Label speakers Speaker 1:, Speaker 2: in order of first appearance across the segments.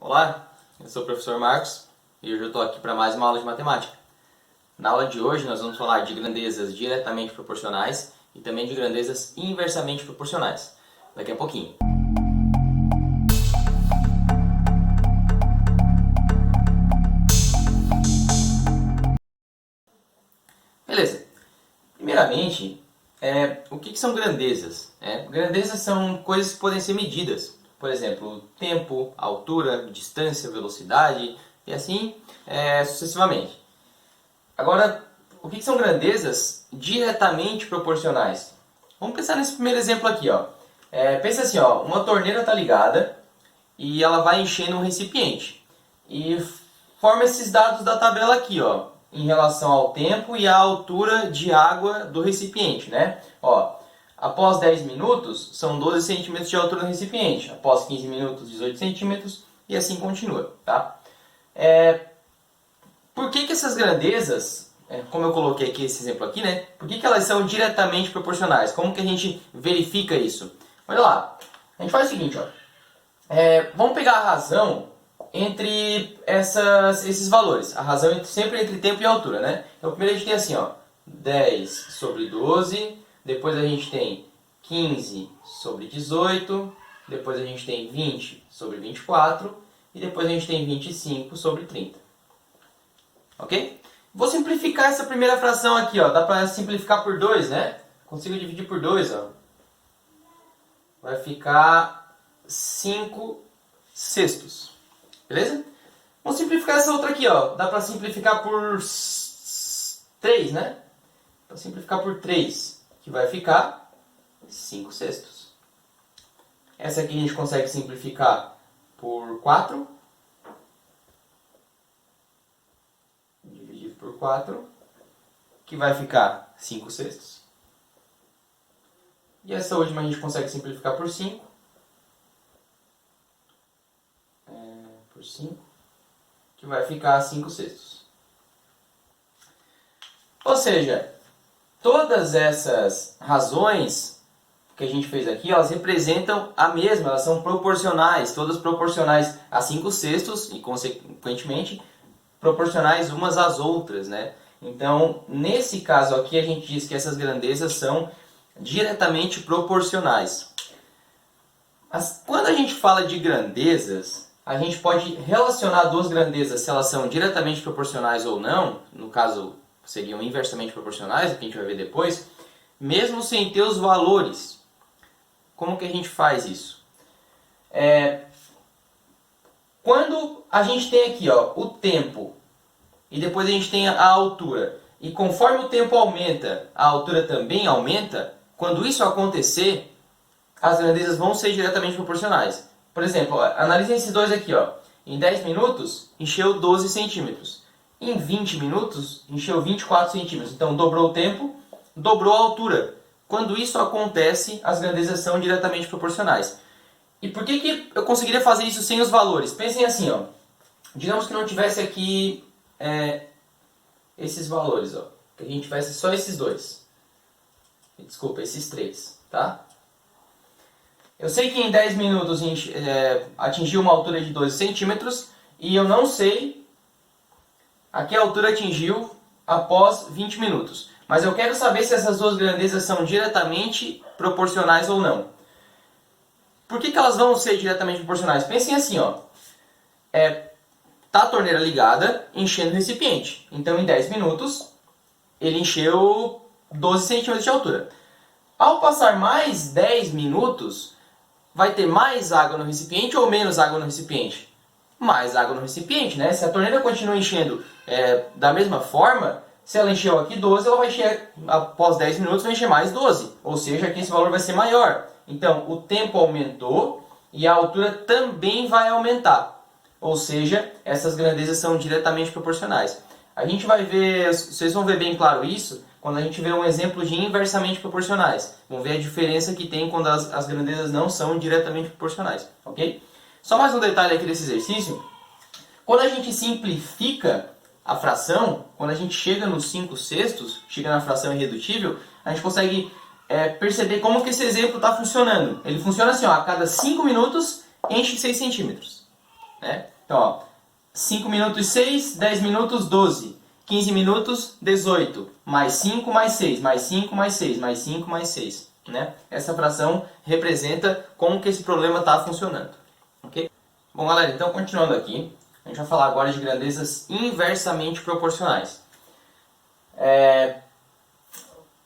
Speaker 1: Olá, eu sou o professor Marcos e hoje eu estou aqui para mais uma aula de matemática. Na aula de hoje nós vamos falar de grandezas diretamente proporcionais e também de grandezas inversamente proporcionais. Daqui a pouquinho. Beleza. Primeiramente, o que são grandezas? Grandezas são coisas que podem ser medidas. Por exemplo, tempo, altura, distância, velocidade e assim sucessivamente. Agora, o que são grandezas diretamente proporcionais? Vamos pensar nesse primeiro exemplo aqui. Pensa assim, uma torneira está ligada e ela vai enchendo um recipiente. E forma esses dados da tabela aqui, em relação ao tempo e à altura de água do recipiente, né? Após 10 minutos, são 12 centímetros de altura no recipiente. Após 15 minutos, 18 centímetros e assim continua, tá? Por que essas grandezas, como eu coloquei aqui esse exemplo aqui, né? Por que elas são diretamente proporcionais? Como que a gente verifica isso? Olha lá, a gente faz o seguinte, vamos pegar a razão entre esses valores. A razão sempre entre tempo e altura, né? Então primeiro a gente tem assim, 10 sobre 12, depois a gente tem 15 sobre 18, depois a gente tem 20 sobre 24 e depois a gente tem 25 sobre 30. Ok? Vou simplificar essa primeira fração aqui, dá para simplificar por 2, né? Consigo dividir por 2, vai ficar 5 sextos. Beleza? Vamos simplificar essa outra aqui, dá para simplificar por 3, né? Para simplificar por 3, que vai ficar 5 sextos. Essa aqui a gente consegue simplificar por 4. Dividido por 4, que vai ficar 5 sextos. E essa última a gente consegue simplificar por 5. Por 5, que vai ficar 5 sextos. Ou seja, todas essas razões que a gente fez aqui, elas representam a mesma, elas são proporcionais, todas proporcionais a 5 sextos e, consequentemente, proporcionais umas às outras, né? Então, nesse caso aqui, a gente diz que essas grandezas são diretamente proporcionais. Mas quando a gente fala de grandezas, a gente pode relacionar duas grandezas se elas são diretamente proporcionais ou não, no caso seriam inversamente proporcionais, o que a gente vai ver depois, mesmo sem ter os valores. Como que a gente faz isso? Quando a gente tem aqui o tempo e depois a gente tem a altura, e conforme o tempo aumenta, a altura também aumenta, quando isso acontecer, as grandezas vão ser diretamente proporcionais. Por exemplo, analisem esses dois aqui. Em 10 minutos, encheu 12 centímetros. Em 20 minutos, encheu 24 centímetros. Então, dobrou o tempo, dobrou a altura. Quando isso acontece, as grandezas são diretamente proporcionais. E por que eu conseguiria fazer isso sem os valores? Pensem assim, digamos que não tivesse aqui esses valores, que a gente tivesse só esses dois. Desculpa, esses três, tá? Eu sei que em 10 minutos atingiu uma altura de 12 centímetros e eu não sei a que altura atingiu após 20 minutos. Mas eu quero saber se essas duas grandezas são diretamente proporcionais ou não. Por que elas vão ser diretamente proporcionais? Pensem assim, tá a torneira ligada, enchendo o recipiente. Então, em 10 minutos, ele encheu 12 centímetros de altura. Ao passar mais 10 minutos, vai ter mais água no recipiente ou menos água no recipiente? Mais água no recipiente, né? Se a torneira continua enchendo da mesma forma, se ela encheu aqui 12, ela vai encher, após 10 minutos, vai encher mais 12. Ou seja, aqui esse valor vai ser maior. Então, o tempo aumentou e a altura também vai aumentar. Ou seja, essas grandezas são diretamente proporcionais. A gente vai ver, vocês vão ver bem claro isso, quando a gente vê um exemplo de inversamente proporcionais. Vamos ver a diferença que tem quando as grandezas não são diretamente proporcionais, ok? Só mais um detalhe aqui desse exercício. Quando a gente simplifica a fração, quando a gente chega nos 5 sextos, chega na fração irredutível, a gente consegue perceber como que esse exemplo está funcionando. Ele funciona assim, a cada 5 minutos enche 6 centímetros. né? Então, ó, 5 minutos 6, 10 minutos 12, 15 minutos 18, mais 5 mais 6, mais 5 mais 6, mais 5 mais 6, né? Essa fração representa como que esse problema está funcionando, ok? Bom, galera, então continuando aqui, a gente vai falar agora de grandezas inversamente proporcionais.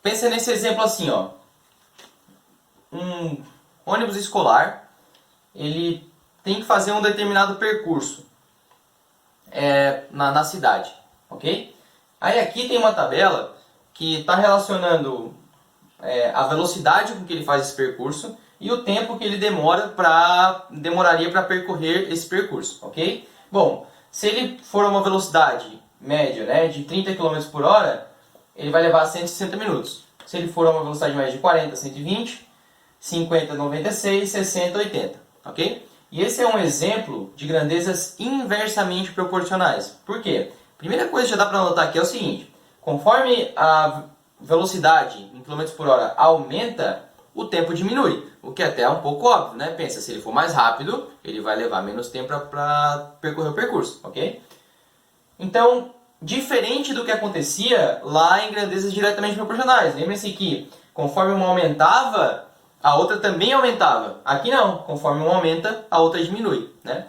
Speaker 1: Pensa nesse exemplo assim, ó. Um ônibus escolar, ele tem que fazer um determinado percurso na cidade, ok? Aí aqui tem uma tabela que está relacionando a velocidade com que ele faz esse percurso e o tempo que ele demoraria para percorrer esse percurso, ok? Bom, se ele for uma velocidade média, né, de 30 km por hora, ele vai levar 160 minutos. Se ele for a uma velocidade média de 40, 120, 50, 96, 60, 80, ok? E esse é um exemplo de grandezas inversamente proporcionais. Por quê? Primeira coisa que já dá para notar aqui é o seguinte: conforme a velocidade em km por hora aumenta, o tempo diminui. O que até é um pouco óbvio, né? Pensa, se ele for mais rápido, ele vai levar menos tempo para percorrer o percurso, ok? Então, diferente do que acontecia lá em grandezas diretamente proporcionais. Lembre-se que conforme uma aumentava, a outra também aumentava. Aqui não, conforme uma aumenta, a outra diminui, né?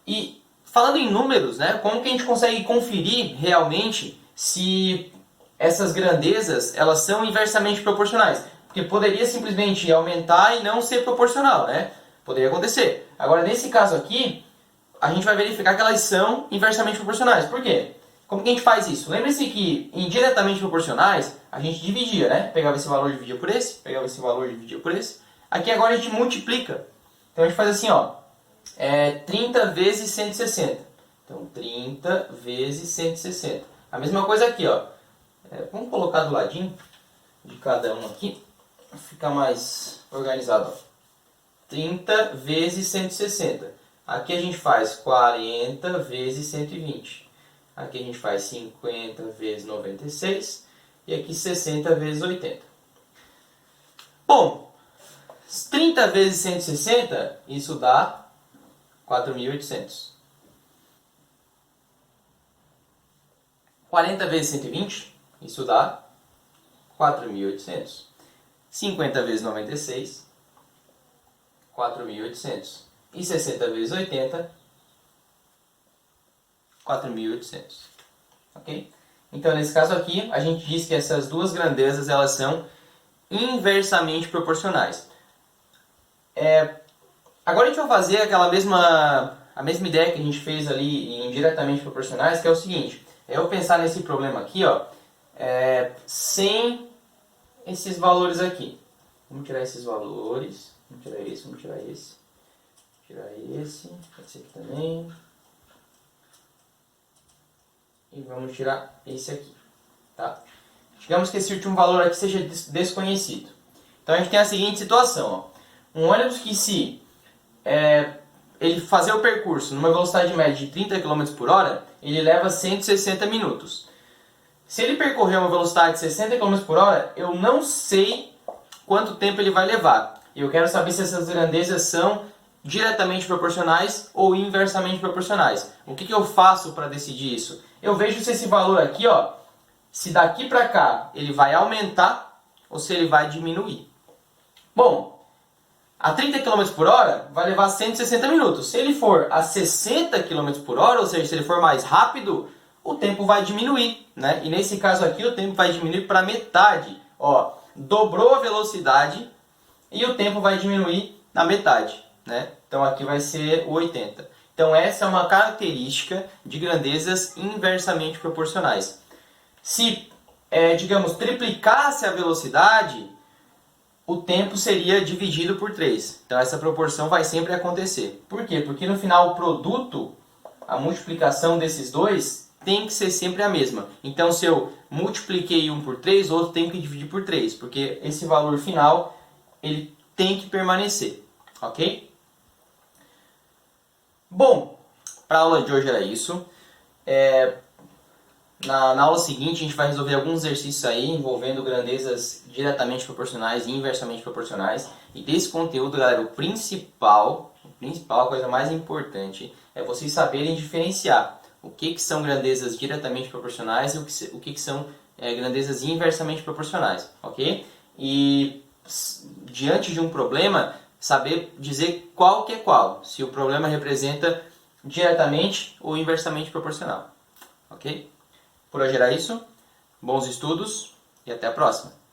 Speaker 1: E falando em números, né, como que a gente consegue conferir realmente se essas grandezas elas são inversamente proporcionais? Porque poderia simplesmente aumentar e não ser proporcional, né? Poderia acontecer. Agora, nesse caso aqui, a gente vai verificar que elas são inversamente proporcionais. Por quê? Como que a gente faz isso? Lembre-se que em diretamente proporcionais, a gente dividia, né? Pegava esse valor e dividia por esse, pegava esse valor e dividia por esse. Aqui agora a gente multiplica. Então a gente faz assim, ó. 30 vezes 160. Então 30 vezes 160. A mesma coisa aqui, ó. Vamos colocar do ladinho de cada um aqui. Para ficar mais organizado, ó. 30 vezes 160. Aqui a gente faz 40 vezes 120. Aqui a gente faz 50 vezes 96. E aqui 60 vezes 80. Bom, 30 vezes 160, isso dá 4.800. 40 vezes 120, isso dá 4.800. 50 vezes 96, 4.800. E 60 vezes 80, 4.800. Ok? Então, nesse caso aqui, a gente diz que essas duas grandezas elas são inversamente proporcionais. Agora a gente vai fazer a mesma ideia que a gente fez ali em diretamente proporcionais, que é o seguinte: eu pensar nesse problema aqui, ó, sem esses valores aqui. Vamos tirar esses valores. Vamos tirar esse, vamos tirar esse. Tirar esse aqui também. E vamos tirar esse aqui. Tá? Digamos que esse último valor aqui seja desconhecido. Então a gente tem a seguinte situação. Ó. Um ônibus que se ele fazer o percurso numa velocidade média de 30 km por hora, ele leva 160 minutos. Se ele percorrer uma velocidade de 60 km por hora, eu não sei quanto tempo ele vai levar. Eu quero saber se essas grandezas são diretamente proporcionais ou inversamente proporcionais. O que eu faço para decidir isso? Eu vejo se esse valor aqui, ó, se daqui para cá ele vai aumentar ou se ele vai diminuir. Bom, a 30 km por hora vai levar 160 minutos. Se ele for a 60 km por hora, ou seja, se ele for mais rápido, o tempo vai diminuir, né? E nesse caso aqui o tempo vai diminuir para metade. Ó, dobrou a velocidade e o tempo vai diminuir na metade, né? Então aqui vai ser o 80. Então essa é uma característica de grandezas inversamente proporcionais. Se, digamos, triplicasse a velocidade, o tempo seria dividido por 3. Então essa proporção vai sempre acontecer. Por quê? Porque no final o produto, a multiplicação desses dois, tem que ser sempre a mesma. Então se eu multipliquei um por 3, o outro tem que dividir por 3. Porque esse valor final, ele tem que permanecer. Ok? Bom, para a aula de hoje era isso. Na aula seguinte a gente vai resolver alguns exercícios aí envolvendo grandezas diretamente proporcionais e inversamente proporcionais. E desse conteúdo, galera, o principal principal, a coisa mais importante, é vocês saberem diferenciar o que são grandezas diretamente proporcionais e o que são grandezas inversamente proporcionais, ok? E diante de um problema, saber dizer qual que é qual, se o problema representa diretamente ou inversamente proporcional, ok? Por hoje era isso, bons estudos e até a próxima!